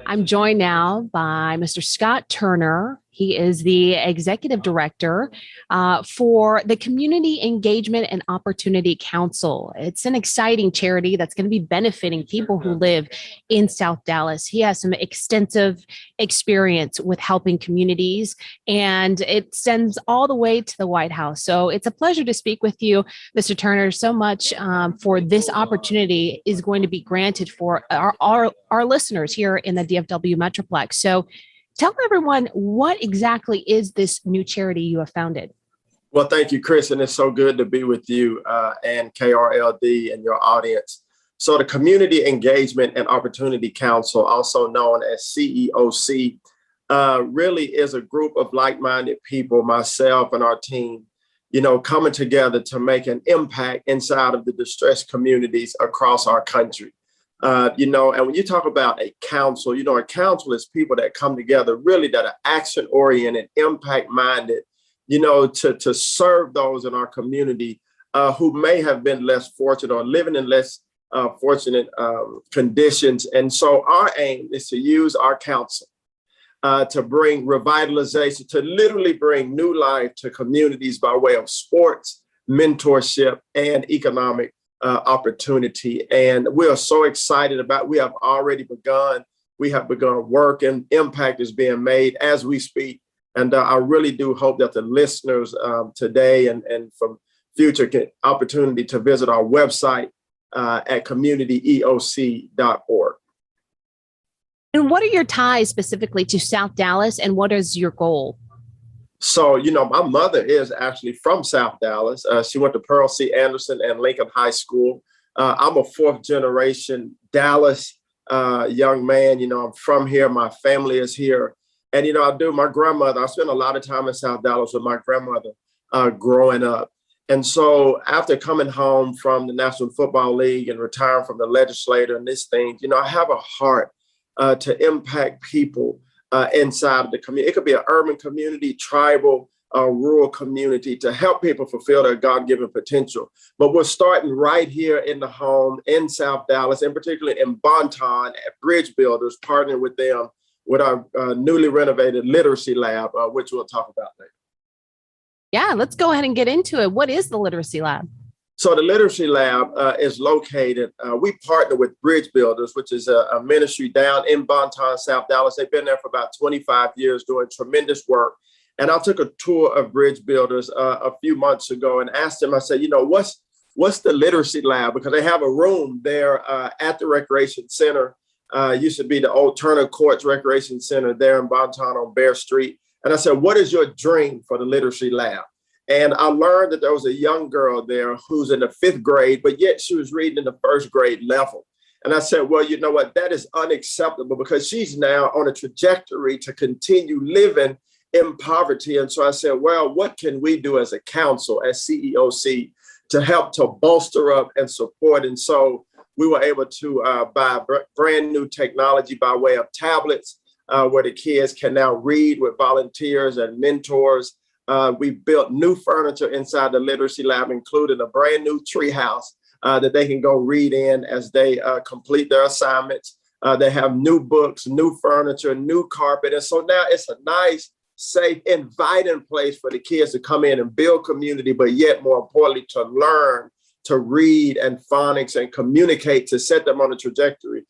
I'm joined now by Mr. Scott Turner. He is the executive director for the Community Engagement and Opportunity Council. It's an exciting charity that's going to be benefiting people who live in South Dallas. He has some extensive experience with helping communities, and it extends all the way to the White House. So it's a pleasure to speak with you, Mr. Turner. So much for this opportunity is going to be granted for our listeners here in the DFW Metroplex. So tell everyone, what exactly is this new charity you have founded? Well, thank you, Chris, and it's so good to be with you and KRLD and your audience. So the Community Engagement and Opportunity Council, also known as CEOC, really is a group of like-minded people, myself and our team, coming together to make an impact inside of the distressed communities across our country. And when you talk about a council, a council is people that come together really that are action-oriented, impact-minded, to serve those in our community who may have been less fortunate or living in less fortunate conditions. And so our aim is to use our council to bring revitalization, to literally bring new life to communities by way of sports, mentorship, and economic opportunity. And we are so excited about, we have already begun. We have begun work, and impact is being made as we speak. And I really do hope that the listeners today and from future opportunity to visit our website at communityeoc.org. And what are your ties specifically to South Dallas, and what is your goal? So, my mother is actually from South Dallas. She went to Pearl C. Anderson and Lincoln High School. I'm a fourth generation Dallas young man. I'm from here. My family is here. And, my grandmother, I spent a lot of time in South Dallas with my grandmother growing up. And so after coming home from the National Football League and retiring from the legislature and this thing, I have a heart to impact people inside of the community. It could be an urban community, tribal, rural community, to help people fulfill their God-given potential. But we're starting right here in the home in South Dallas, and particularly in Bonton at Bridge Builders, partnering with them with our newly renovated literacy lab, which we'll talk about later. Yeah, let's go ahead and get into it. What is the literacy lab? So the Literacy Lab is located, we partner with Bridge Builders, which is a ministry down in Bonton, South Dallas. They've been there for about 25 years doing tremendous work. And I took a tour of Bridge Builders a few months ago and asked them, I said, what's the Literacy Lab? Because they have a room there at the Recreation Center. Used to be the old Turner Courts Recreation Center there in Bonton on Bear Street. And I said, what is your dream for the Literacy Lab? And I learned that there was a young girl there who's in the 5th grade, but yet she was reading in the 1st grade level. And I said, well, you know what? That is unacceptable, because she's now on a trajectory to continue living in poverty. And so I said, well, what can we do as a council, as CEOC, to help to bolster up and support? And so we were able to buy brand new technology by way of tablets, where the kids can now read with volunteers and mentors. We built new furniture inside the Literacy Lab, including a brand new tree house that they can go read in as they complete their assignments. They have new books, new furniture, new carpet. And so now it's a nice, safe, inviting place for the kids to come in and build community, but yet more importantly, to learn to read and phonics and communicate, to set them on a trajectory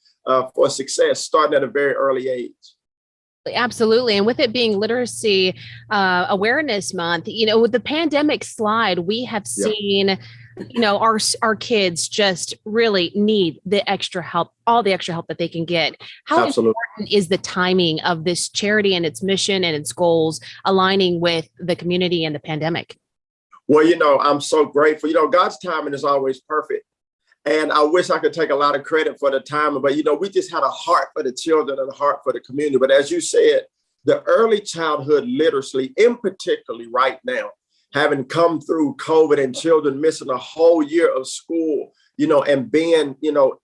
for success, starting at a very early age. Absolutely. And with it being Literacy Awareness Month, with the pandemic slide, we have seen, our kids just really need the extra help, all the extra help that they can get. How important is the timing of this charity and its mission and its goals aligning with the community and the pandemic? Well, I'm so grateful. God's timing is always perfect. And I wish I could take a lot of credit for the time, but, we just had a heart for the children and a heart for the community. But as you said, the early childhood literacy, in particularly right now, having come through COVID and children missing a whole year of school, and being,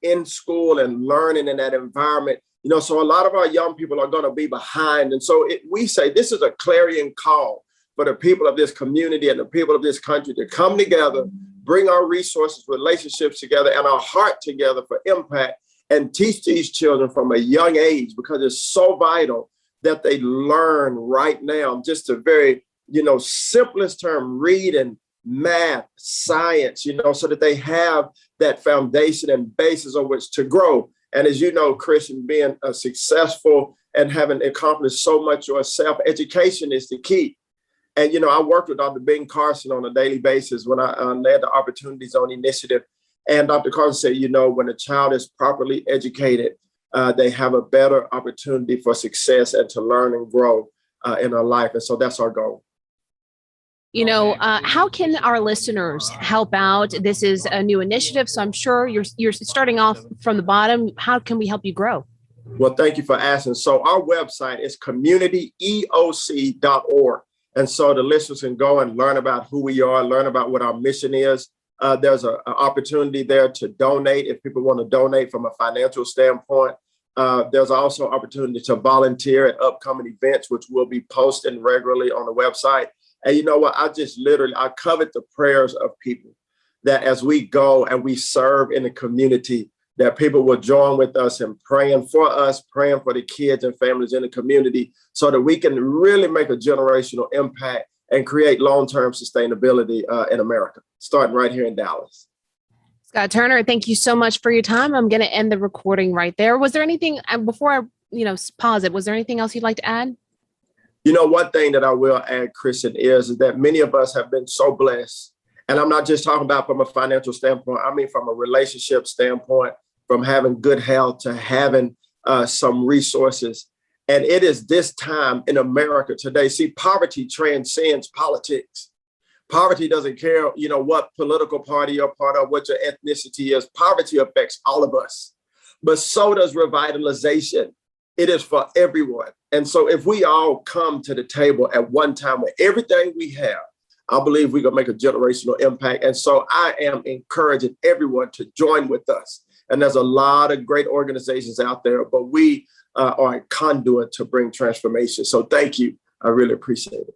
in school and learning in that environment, so a lot of our young people are going to be behind. And so we say this is a clarion call for the people of this community and the people of this country to come together, bring our resources, relationships together, and our heart together for impact, and teach these children from a young age, because it's so vital that they learn right now just a very, simplest term, reading, math, science, so that they have that foundation and basis on which to grow. And as you know, Kristin, being successful and having accomplished so much yourself, education is the key. And, I worked with Dr. Ben Carson on a daily basis when I led the Opportunity Zone Initiative. And Dr. Carson said, when a child is properly educated, they have a better opportunity for success and to learn and grow in their life. And so that's our goal. How can our listeners help out? This is a new initiative, so I'm sure you're starting off from the bottom. How can we help you grow? Well, thank you for asking. So our website is communityeoc.org. And so the listeners can go and learn about who we are, learn about what our mission is. There's an opportunity there to donate if people want to donate from a financial standpoint. There's also opportunity to volunteer at upcoming events, which we'll be posting regularly on the website. And you know what? I covet the prayers of people that as we go and we serve in the community, that people will join with us in praying for us, praying for the kids and families in the community so that we can really make a generational impact and create long-term sustainability in America, starting right here in Dallas. Scott Turner, thank you so much for your time. I'm going to end the recording right there. Was there anything, before I pause it, was there anything else you'd like to add? One thing that I will add, Kristin, is that many of us have been so blessed. And I'm not just talking about from a financial standpoint. I mean, from a relationship standpoint, from having good health to having some resources. And it is this time in America today. See, poverty transcends politics. Poverty doesn't care, what political party you're part of, what your ethnicity is. Poverty affects all of us. But so does revitalization. It is for everyone. And so if we all come to the table at one time with everything we have, I believe we're going to make a generational impact. And so I am encouraging everyone to join with us. And there's a lot of great organizations out there, but we are a conduit to bring transformation. So thank you. I really appreciate it.